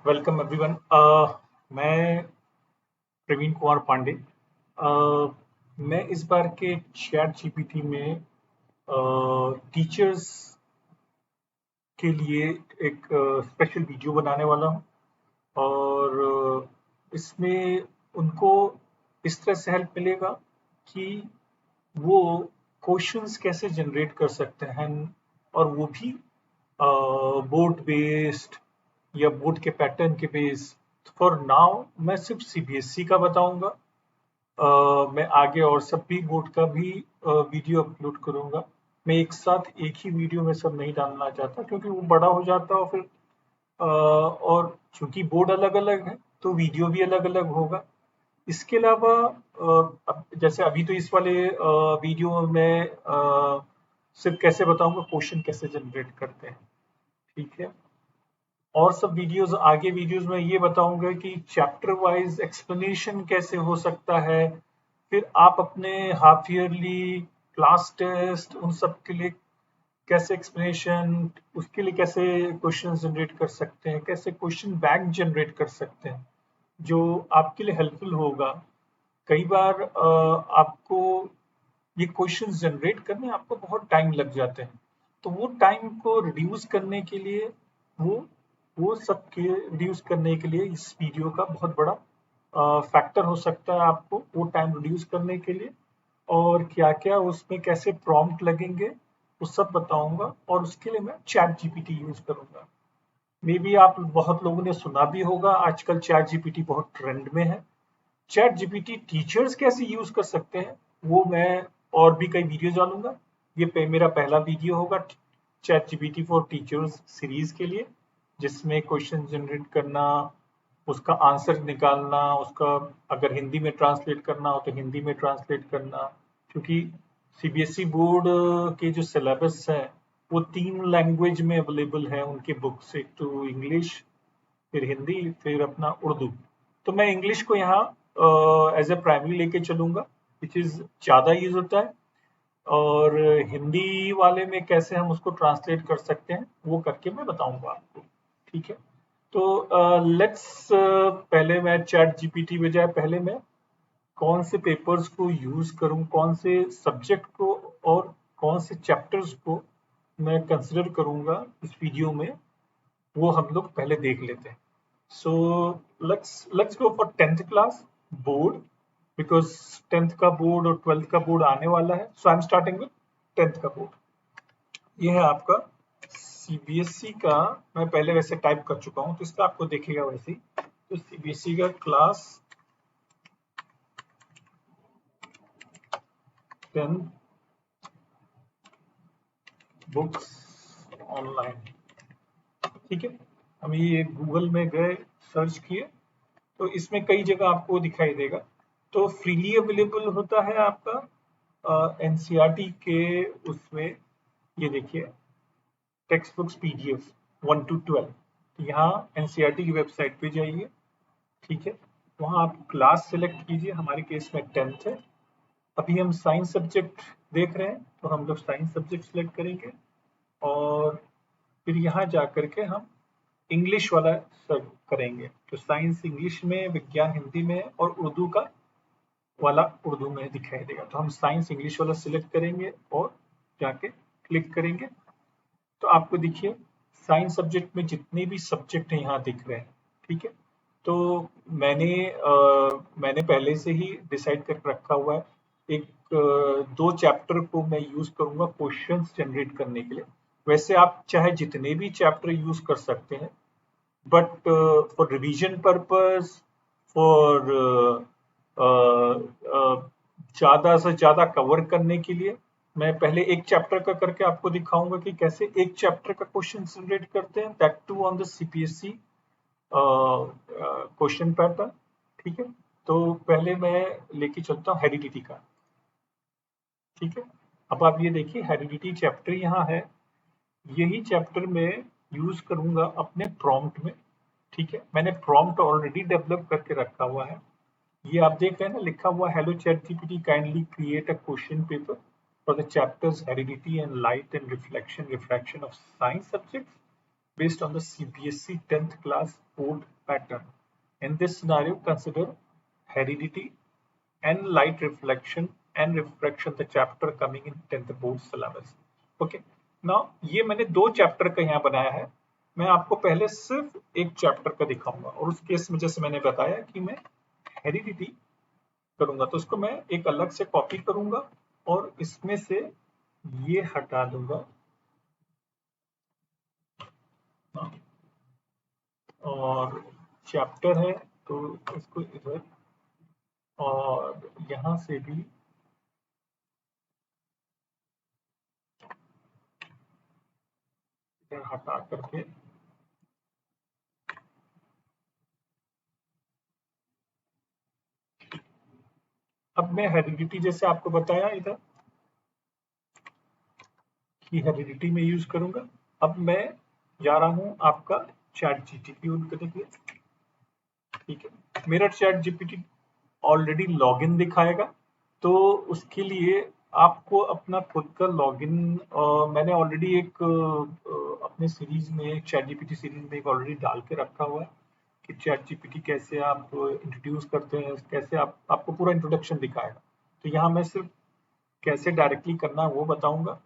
Welcome everyone. मैं प्रवीण कुमार पांडे। मैं इस बार के चैट जीपीटी में टीचर्स के लिए एक स्पेशल वीडियो बनाने वाला हूं और इसमें उनको इस तरह से हेल्प मिलेगा कि वो क्वेश्चंस कैसे जनरेट कर सकते हैं और वो भी बोर्ड बेस्ड या बोर्ड के पैटर्न के बेस। फॉर नाउ मैं सिर्फ सीबीएसई का बताऊंगा। मैं आगे और सब भी बोर्ड का भी वीडियो अपलोड करूंगा। मैं एक साथ एक ही वीडियो में सब नहीं डालना चाहता क्योंकि वो बड़ा हो जाता है और फिर और चूंकि बोर्ड अलग अलग है तो वीडियो भी अलग अलग होगा। इसके अलावा जैसे अभी तो इस वाले वीडियो में सिर्फ कैसे बताऊंगा क्वेश्चन कैसे जनरेट करते हैं। ठीक है। और सब वीडियोस आगे वीडियोस में ये बताऊंगा कि चैप्टर वाइज एक्सप्लेनेशन कैसे हो सकता है। फिर आप अपने हाफ ईयरली क्लास टेस्ट उन सब के लिए कैसे एक्सप्लेनेशन, उसके लिए कैसे क्वेश्चन जनरेट कर सकते हैं, कैसे क्वेश्चन बैंक जनरेट कर सकते हैं जो आपके लिए हेल्पफुल होगा। कई बार आपको ये क्वेश्चंस जनरेट करने आपको बहुत टाइम लग जाते हैं, तो वो टाइम को रिड्यूस करने के लिए वो वो सब के रिड्यूस करने के लिए इस वीडियो का बहुत बड़ा फैक्टर हो सकता है आपको वो टाइम रिड्यूस करने के लिए। और क्या-क्या उसमें कैसे प्रॉम्प्ट लगेंगे वो सब बताऊंगा और उसके लिए मैं चैट जीपीटी यूज करूंगा। मे बी आप बहुत लोगों ने सुना भी होगा, आजकल चैट जीपीटी बहुत ट्रेंड में है। चैट जीपीटी टीचर्स कैसे यूज कर सकते हैं वो मैं और भी कई वीडियो डालूंगा। ये मेरा पहला वीडियो होगा chat GPT for teachers series के लिए, जिसमें क्वेश्चन जनरेट करना, उसका आंसर निकालना, उसका अगर हिंदी में ट्रांसलेट करना हो तो हिंदी में ट्रांसलेट करना। क्योंकि सीबीएसई बोर्ड के जो सिलेबस है वो 3 लैंग्वेज में अवेलेबल है उनके बुक्स, एक तो इंग्लिश, फिर हिंदी, फिर अपना उर्दू। तो मैं इंग्लिश को यहाँ एज ए प्राइमरी लेके चलूंगा, विच इज ज़्यादा यूज होता है। और हिंदी वाले में कैसे हम उसको ट्रांसलेट कर सकते हैं वो करके मैं बताऊंगा आपको। ठीक है। तो लेट्स पहले मैं चैट जीपीटी बजाय पहले मैं कौन से पेपर्स को यूज करूं, कौन से सब्जेक्ट को और कौन से चैप्टर्स को मैं कंसिडर करूंगा इस वीडियो में, वो हम लोग पहले देख लेते हैं। So let's go for 10th class board because 10th का बोर्ड और 12th का बोर्ड आने वाला है। So I'm starting with 10th का बोर्ड। ये है आपका सीबीएसई का। मैं पहले वैसे टाइप कर चुका हूँ तो इसका आपको देखेगा वैसे ही। तो सीबीएसई का क्लास 10 बुक्स ऑनलाइन। ठीक है। हम ये गूगल में गए, सर्च किए तो इसमें कई जगह आपको दिखाई देगा। तो फ्रीली अवेलेबल होता है आपका एनसीईआरटी के उसमें। ये देखिए टेक्स्ट बुक्स पीडीएफ 1 to 12। तो यहाँ एनसीईआरटी की वेबसाइट पे जाइए। ठीक है। वहाँ आप क्लास सेलेक्ट कीजिए, हमारे केस में 10th है। अभी हम साइंस सब्जेक्ट देख रहे हैं तो हम लोग साइंस सब्जेक्ट सेलेक्ट करेंगे और फिर यहाँ जा करके हम इंग्लिश वाला सर्च करेंगे। तो साइंस इंग्लिश में, विज्ञान हिंदी में और उर्दू का वाला उर्दू में दिखाई देगा। तो हम साइंस इंग्लिश वाला सिलेक्ट करेंगे और जाके क्लिक करेंगे तो आपको देखिए साइंस सब्जेक्ट में जितने भी सब्जेक्ट हैं यहाँ दिख रहे हैं। ठीक है। तो मैंने पहले से ही डिसाइड कर रखा हुआ है। एक दो चैप्टर को मैं यूज करूंगा क्वेश्चंस जनरेट करने के लिए। वैसे आप चाहे जितने भी चैप्टर यूज कर सकते हैं, but for revision purpose, for ज़्यादा से ज़्यादा कवर करने के लिए मैं पहले एक चैप्टर का करके आपको दिखाऊंगा कि कैसे एक चैप्टर का क्वेश्चन जनरेट करते हैं, that too on the CPSE question pattern. ठीक है। तो पहले मैं लेके चलता हूँ हेरिडिटी का। ठीक है। अब आप ये देखिए हेरिडिटी चैप्टर यहाँ है। यही चैप्टर में यूज करूंगा अपने प्रॉम्प्ट में। ठीक है। मैंने प्रॉम्प्ट ऑलरेडी डेवलप करके रखा हुआ है। ये आप देख रहे हैं ना, लिखा हुआ hello chat GPT kindly create a question paper for the chapters heredity and light and reflection refraction of science subjects based on the CBSE 10th class board pattern. In this scenario, consider heredity and light reflection and refraction, the chapter coming in 10th board syllabus. Okay, now ये मैंने 2 chapter का यहाँ बनाया है। मैं आपको पहले सिर्फ एक चैप्टर का दिखाऊंगा, और उस केस में जैसे मैंने बताया कि मैं हेरिडिटी करूंगा, तो उसको मैं एक अलग से कॉपी करूंगा और इसमें से ये हटा दूंगा और चैप्टर है तो इसको इधर, और यहां से भी इधर हटा करके अब मैं हेरिडिटी जैसे आपको बताया इधर कि हेरिडिटी में यूज करूंगा। अब मैं जा रहा हूं आपका चैट जीपीटी यूज करने के लिए। ठीक है, मेरा चैट जीपीटी ऑलरेडी लॉगिन दिखाएगा, तो उसके लिए आपको अपना खुद का लॉगिन, मैंने ऑलरेडी एक अपने सीरीज में, चैट जीपीटी सीरीज में एक ऑलरेडी डाल के रखा हुआ है कि चैट जीपीटी कैसे आप इंट्रोड्यूस करते हैं, कैसे आपको पूरा इंट्रोडक्शन दिखाएगा। तो यहाँ मैं सिर्फ कैसे डायरेक्टली करना है वो बताऊंगा।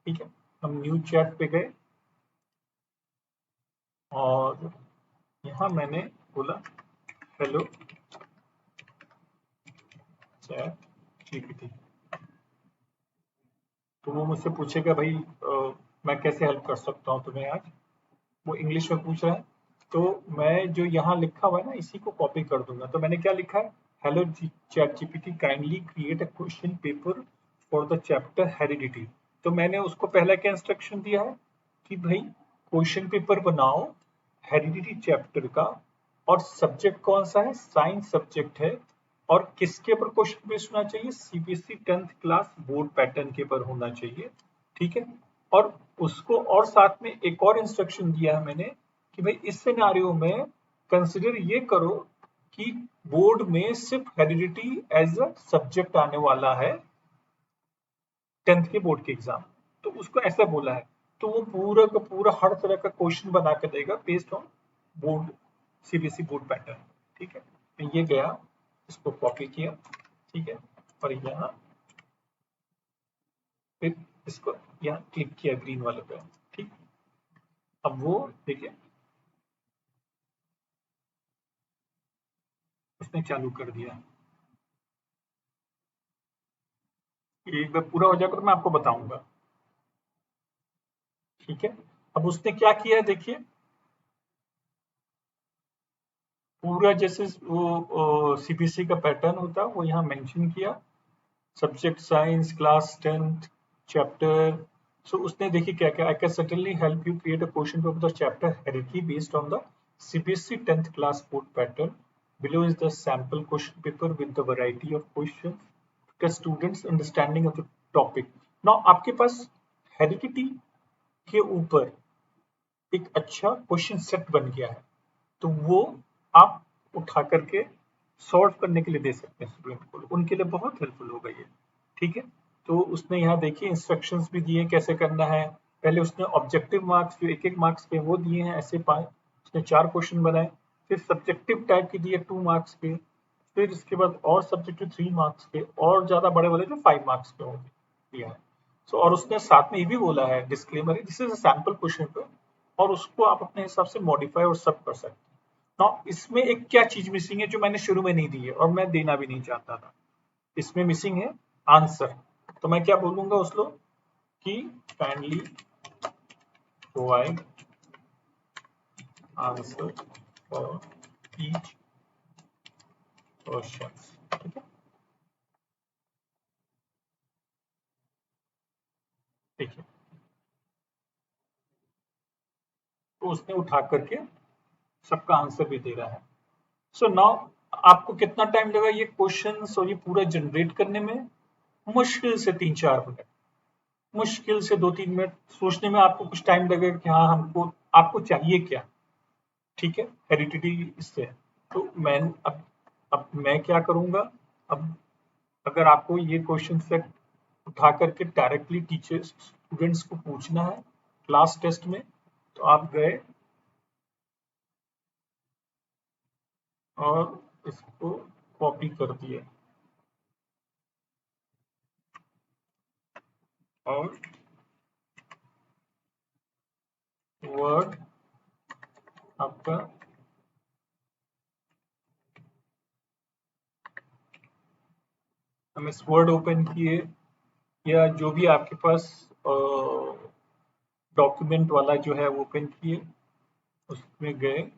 ठीक है, हम न्यू चैट पे गए और यहाँ मैंने बोला हेलो चैट जीपीटी, तो वो मुझसे पूछेगा भाई मैं कैसे हेल्प कर सकता हूँ तुम्हें आज, वो इंग्लिश में पूछ रहा है। तो मैं जो यहाँ लिखा हुआ है ना, इसी को कॉपी कर दूंगा। तो मैंने क्या लिखा है, hello chat GPT kindly create a question paper for the chapter heredity. तो मैंने उसको पहला क्या इंस्ट्रक्शन दिया है कि भाई क्वेश्चन पेपर बनाओ हेरिडिटी चैप्टर का, और सब्जेक्ट कौन सा है, साइंस सब्जेक्ट है, और किसके ऊपर क्वेश्चन बेस्ड होना चाहिए, CBSE 10th class board pattern के ऊपर होना चाहिए। ठीक है, और उसको और साथ में एक और इंस्ट्रक्शन दिया है मैंने कि भाई इस सिनेरियो में कंसिडर ये करो कि बोर्ड में सिर्फ हेरिडिटी एज अ सब्जेक्ट आने वाला है 10th के बोर्ड के एग्जाम, तो उसको ऐसा बोला है। तो वो पूरा का पूरा हर तरह का क्वेश्चन बना के देगा based on board, CBSE board pattern. ठीक है, तो ये गया, इसको कॉपी किया। ठीक है, और यहाँ फिर इसको यहाँ क्लिक किया ग्रीन वाले पे। ठीक, अब वो देखिए उसने चालू कर दिया। एक बार पूरा हो जाएगा तो मैं आपको बताऊंगा। ठीक है, अब उसने क्या किया है देखिए, पूरा जैसे वो सीबीएसई का पैटर्न होता है वो यहाँ मेंशन किया, सब्जेक्ट साइंस क्लास 10th चैप्टर। सो उसने देखिए क्या क्या, I can certainly help you create a question paper the chapter heredity based on the CBSE 10th class board pattern, below is the sample question paper with the variety of questions the students understanding of the topic। now आपके पास heredity के ऊपर एक अच्छा question set बन गया है, तो वो आप उठा करके सॉल्व करने के लिए दे सकते हैं स्टूडेंट को, उनके लिए बहुत हेल्पफुल होगा ये। ठीक है, तो उसने यहाँ देखिए इंस्ट्रक्शंस भी दिए कैसे करना है। पहले उसने ऑब्जेक्टिव मार्क्स जो एक एक मार्क्स के वो दिए हैं, ऐसे पाए उसने 4 क्वेश्चन बनाए, फिर सब्जेक्टिव टाइप के दिए 2 मार्क्स के, फिर इसके बाद और सब्जेक्टिव 3 मार्क्स के, और ज्यादा बड़े वाले जो 5 मार्क्स के होंगे दिया है। सो और उसने साथ में ये भी बोला है disclaimer, this is a sample question paper, और उसको आप अपने हिसाब से मॉडिफाई और सब कर सकते हैं। नाउ इसमें एक क्या चीज मिसिंग है जो मैंने शुरू में नहीं दी है और मैं देना भी नहीं चाहता था, इसमें मिसिंग है आंसर। तो मैं क्या बोलूंगा उसको कि kindly provide answer for each question. ठीक है, देखिए तो उसने उठा करके सबका आंसर भी दे रहा है। सो नाउ आपको कितना टाइम लगा ये क्वेश्चन और ये पूरा जनरेट करने में, मुश्किल से 3-4 मिनट, मुश्किल से 2-3 मिनट सोचने में आपको कुछ टाइम लगेगा कि हाँ हमको आपको चाहिए क्या। ठीक है, हेरिडिटी इससे है। तो मैं अब मैं क्या करूंगा, अब अगर आपको ये क्वेश्चन सेट उठा करके डायरेक्टली टीचर्स स्टूडेंट्स को पूछना है क्लास टेस्ट में, तो आप गए और इसको कॉपी कर दिया और वर्ड आपका हम इस वर्ड ओपन किए या जो भी आपके पास डॉक्यूमेंट वाला जो है वो ओपन किए, उसमें गए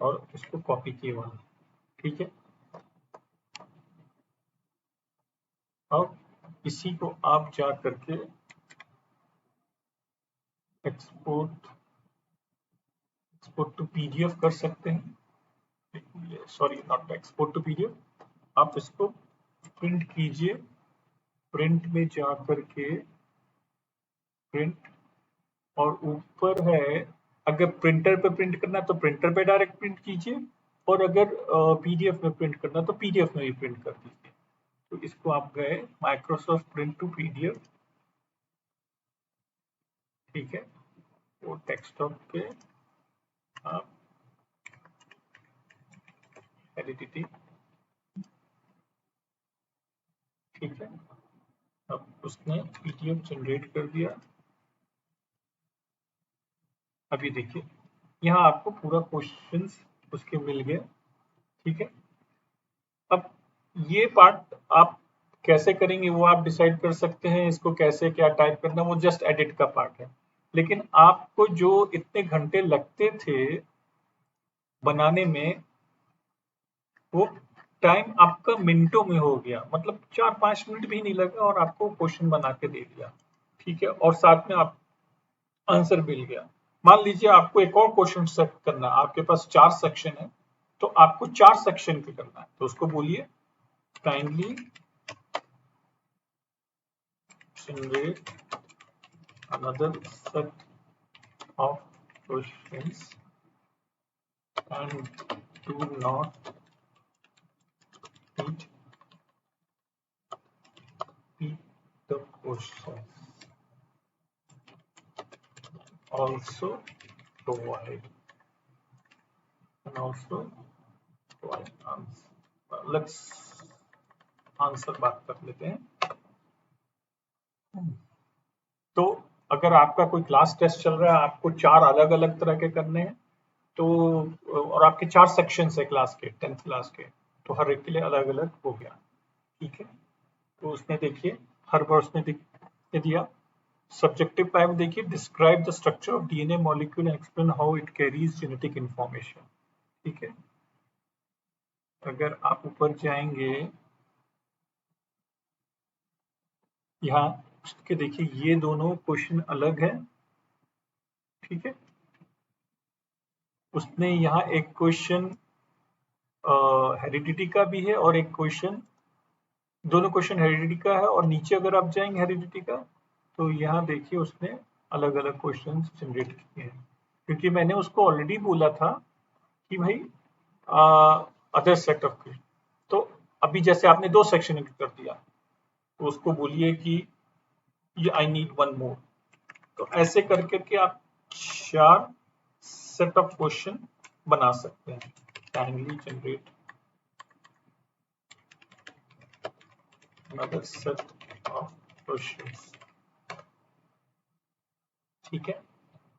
और इसको कॉपी किए वहां। ठीक है, अब इसी को आप जा करके एक्सपोर्ट टू पीडीएफ कर सकते हैं। Sorry, not export to PDF, आप इसको प्रिंट कीजिए। प्रिंट में जा करके प्रिंट, और ऊपर है, अगर प्रिंटर पे प्रिंट करना है तो प्रिंटर पे डायरेक्ट प्रिंट कीजिए, और अगर पीडीएफ में प्रिंट करना है तो पीडीएफ में भी प्रिंट कर दीजिए। तो इसको आप गए माइक्रोसॉफ्ट प्रिंट टू पीडीएफ, ठीक है, वो डेस्कटॉप पे आप एडिटिंग, ठीक है, अब उसने पीडीएफ जनरेट कर दिया। अभी देखिए यहाँ आपको पूरा क्वेश्चंस उसके मिल गए। ठीक है, अब ये पार्ट आप कैसे करेंगे वो आप डिसाइड कर सकते हैं, इसको कैसे क्या टाइप करना, वो जस्ट एडिट का पार्ट है। लेकिन आपको जो इतने घंटे लगते थे बनाने में, वो टाइम आपका मिनटों में हो गया, मतलब 4-5 मिनट भी नहीं लगा और आपको क्वेश्चन बना के दे दिया। ठीक है, और साथ में आप आंसर मिल गया। मान लीजिए आपको एक और क्वेश्चन सेट करना है, आपके पास 4 सेक्शन है, तो आपको 4 सेक्शन पे करना है, तो उसको बोलिए kindly generate another set of questions and do not repeat the questions. Also provide answer. Let's answer बात कर लेते हैं। तो अगर आपका कोई क्लास टेस्ट चल रहा है, आपको 4 अलग अलग तरह के करने हैं, तो और आपके 4 सेक्शन है क्लास के, 10th क्लास के, तो हर एक के लिए अलग अलग हो गया। ठीक है, तो उसने देखिए हर बार उसने दे दिया। सब्जेक्टिव टाइप देखिए, describe the structure of DNA molecule and explain how it carries genetic information. ठीक है, अगर आप ऊपर जाएंगे यहाँ के, देखिए ये दोनों क्वेश्चन अलग है। ठीक है, उसने यहाँ एक क्वेश्चन हेरिडिटी का भी है और एक क्वेश्चन, दोनों क्वेश्चन हेरिडिटी का है, और नीचे अगर आप जाएंगे हेरिडिटी का, तो यहाँ देखिए उसने अलग अलग क्वेश्चन जनरेट किए हैं, क्योंकि मैंने उसको ऑलरेडी बोला था कि भाई अदर सेट ऑफ क्वेश्चन। तो अभी जैसे आपने 2 सेक्शन कर दिया, तो उसको बोलिए कि ये आई नीड 1 मोर। तो ऐसे करके के आप 4 सेट ऑफ क्वेश्चन बना सकते हैं। Kindly generate another set of questions। ठीक है,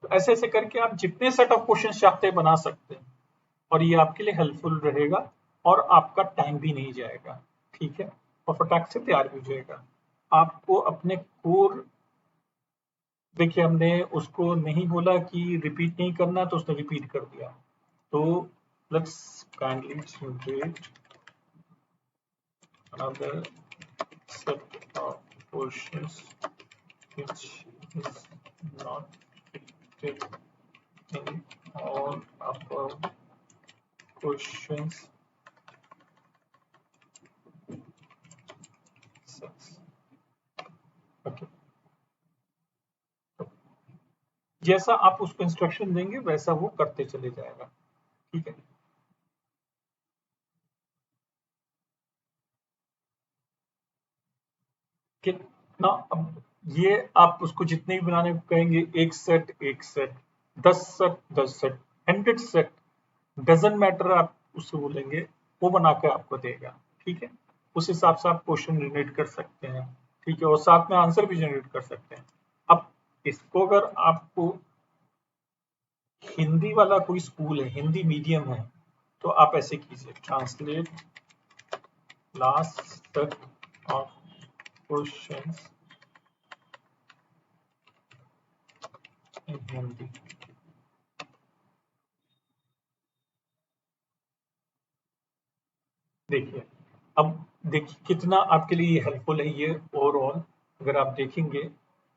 तो ऐसे ऐसे करके आप जितने सेट ऑफ क्वेश्चन चाहते हैं बना सकते हैं, और ये आपके लिए हेल्पफुल रहेगा और आपका टाइम भी नहीं जाएगा। ठीक है, और फटाक से तैयार भी हो जाएगा। आपको अपने कोर, देखिए हमने उसको नहीं बोला कि रिपीट नहीं करना, तो उसने रिपीट कर दिया। तो let's kindly generate another set of questions which is not repeated in all above questions sets। Okay, जैसा आप उसको इंस्ट्रक्शन देंगे वैसा वो करते चले जाएगा। ठीक है, कितना, अब ये आप उसको जितने भी बनाने को कहेंगे, 1 set 1 set, 10 set 10 set, 100 set, doesn't matter आप उससे बोलेंगे, वो बना के आपको देगा। ठीक है, उस हिसाब से आप क्वेश्चन जनरेट कर सकते हैं। ठीक है, और साथ में आंसर भी जनरेट कर सकते हैं। अब इसको अगर आपको हिंदी वाला कोई स्कूल है, हिंदी मीडियम है, तो आप ऐसे कीजिए, translate last set of questions in Hindi. देखिए, अब देखिए कितना आपके लिए हेल्पफुल है ये ओवरऑल। अगर आप देखेंगे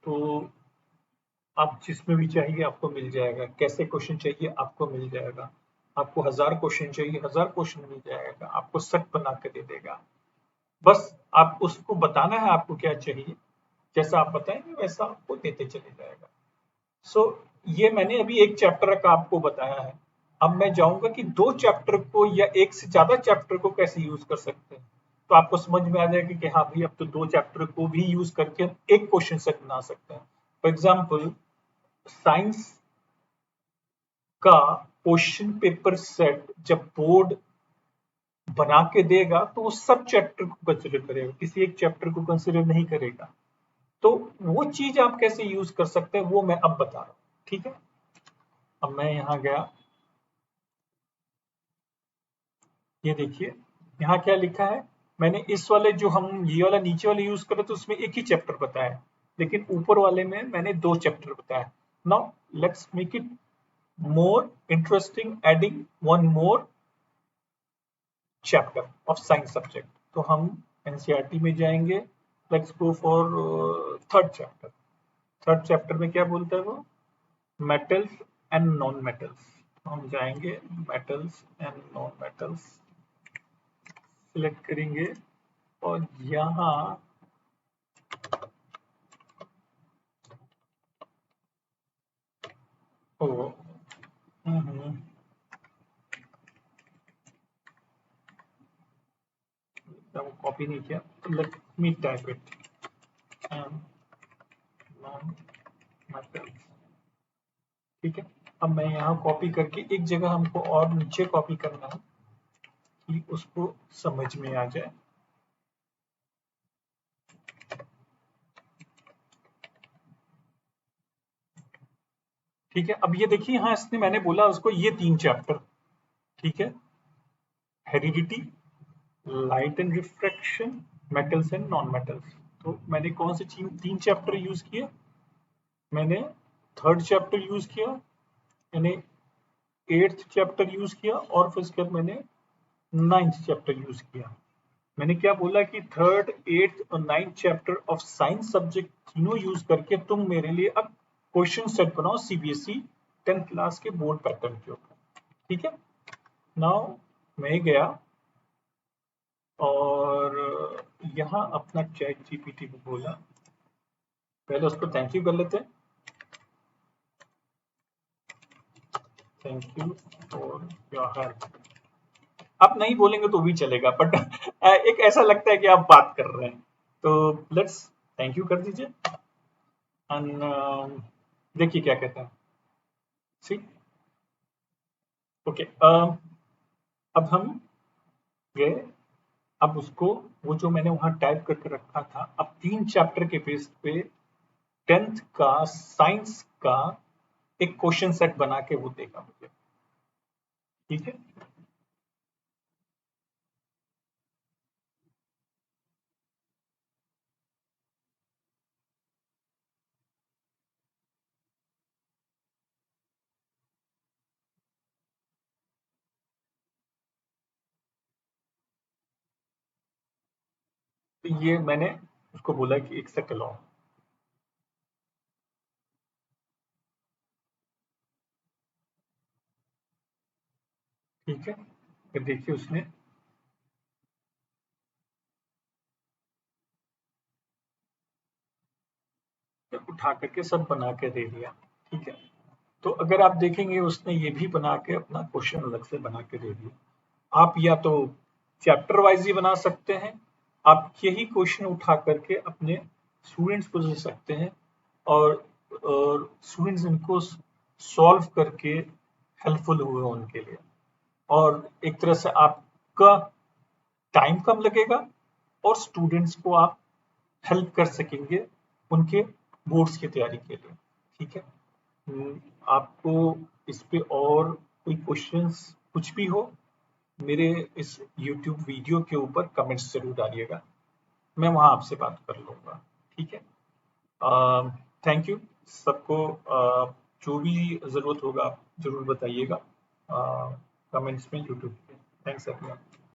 तो आप जिसमें भी चाहिए आपको मिल जाएगा, कैसे क्वेश्चन चाहिए आपको मिल जाएगा, आपको 1000 क्वेश्चन चाहिए 1000 क्वेश्चन मिल जाएगा, आपको सेट बना के दे देगा। बस आप उसको बताना है आपको क्या चाहिए, जैसा आप बताएंगे वैसा आपको देते चले जाएगा। सो ये मैंने अभी एक चैप्टर का आपको बताया है। अब मैं जाऊंगा कि 2 चैप्टर को या एक से ज्यादा चैप्टर को कैसे यूज कर सकते हैं, तो आपको समझ में आ जाएगा कि हाँ भाई अब तो 2 चैप्टर को भी यूज करके हम एक क्वेश्चन सेट बना सकते हैं। फॉर एग्जाम्पल, साइंस का क्वेश्चन पेपर सेट जब बोर्ड बना के देगा तो वो सब चैप्टर को कंसिडर करेगा, किसी एक चैप्टर को कंसिडर नहीं करेगा। तो वो चीज आप कैसे यूज कर सकते हैं वो मैं अब बता रहा हूँ। ठीक है, अब मैं यहाँ गया, ये देखिए यहाँ क्या लिखा है। मैंने इस वाले जो हम ये वाला नीचे वाले यूज कर रहे थे उसमें एक ही चैप्टर बताया, लेकिन ऊपर वाले में मैंने 2 चैप्टर बताया। Now let's make it more interesting, adding one more chapter of science subject। तो हम एनसीईआरटी में जाएंगे, let's go for third chapter. Third chapter में क्या बोलता है वो, मेटल्स एंड नॉन मेटल्स। हम जाएंगे metals and non metals, select करेंगे और यहाँ ओ कॉपी नहीं किया, तो let me type it and non metals. ठीक है, अब मैं यहाँ कॉपी करके एक जगह हमको और नीचे कॉपी करना है कि उसको समझ में आ जाए। ठीक है, अब ये देखिए यहाँ इसने मैंने बोला उसको ये 3 चैप्टर। ठीक है, heredity, light and refraction, metals and non metals. तो मैंने कौन से 3 चैप्टर यूज किए, मैंने थर्ड चैप्टर यूज किया, मैंने 8th चैप्टर यूज किया और फिर उसके बाद मैंने 9th चैप्टर यूज किया। मैंने क्या बोला कि थर्ड 8th और 9th chapter of science subject तीनों यूज करके तुम मेरे लिए अब क्वेश्चन सेट बनाओ सीबीएसई 10th क्लास के बोर्ड पैटर्न के ऊपर। ठीक है, नाउ मैं गया और यहाँ अपना चैट जीपीटी को बोला, पहले उसको थैंक यू कर लेते हैं, thank you for your help. आप नहीं बोलेंगे तो भी चलेगा, बट एक ऐसा लगता है कि आप बात कर रहे हैं, तो लेट्स थैंक यू कर दीजिए। एंड देखिए क्या कहते हैं, सी ओके। अब हम गए, अब उसको वो जो मैंने वहां टाइप करके रखा था, अब 3 चैप्टर के बेस पे 10th का साइंस का एक क्वेश्चन सेट बना के वो देगा मुझे। ठीक है, तो ये मैंने उसको बोला कि एक सेट लो। ठीक है, फिर देखिए उसने उठा करके सब बना के दे दिया। ठीक है, तो अगर आप देखेंगे उसने ये भी बना के अपना क्वेश्चन अलग से बना के दे दिया। आप या तो चैप्टर वाइज ही बना सकते हैं, आप यही क्वेश्चन उठा करके अपने स्टूडेंट्स को दे सकते हैं और स्टूडेंट्स इनको सॉल्व करके हेल्पफुल हुए उनके लिए, और एक तरह से आपका टाइम कम लगेगा और स्टूडेंट्स को आप हेल्प कर सकेंगे उनके बोर्ड्स की तैयारी के लिए। ठीक है। आपको इस पे और कोई क्वेश्चंस कुछ भी हो, मेरे इस यूट्यूब वीडियो के ऊपर कमेंट्स जरूर डालिएगा, मैं वहां आपसे बात कर लूंगा। ठीक है। थैंक यू सबको। जो भी ज़रूरत होगा आप ज़रूर बताइएगा कमेंट्स में यूट्यूब पे। Thanks everyone.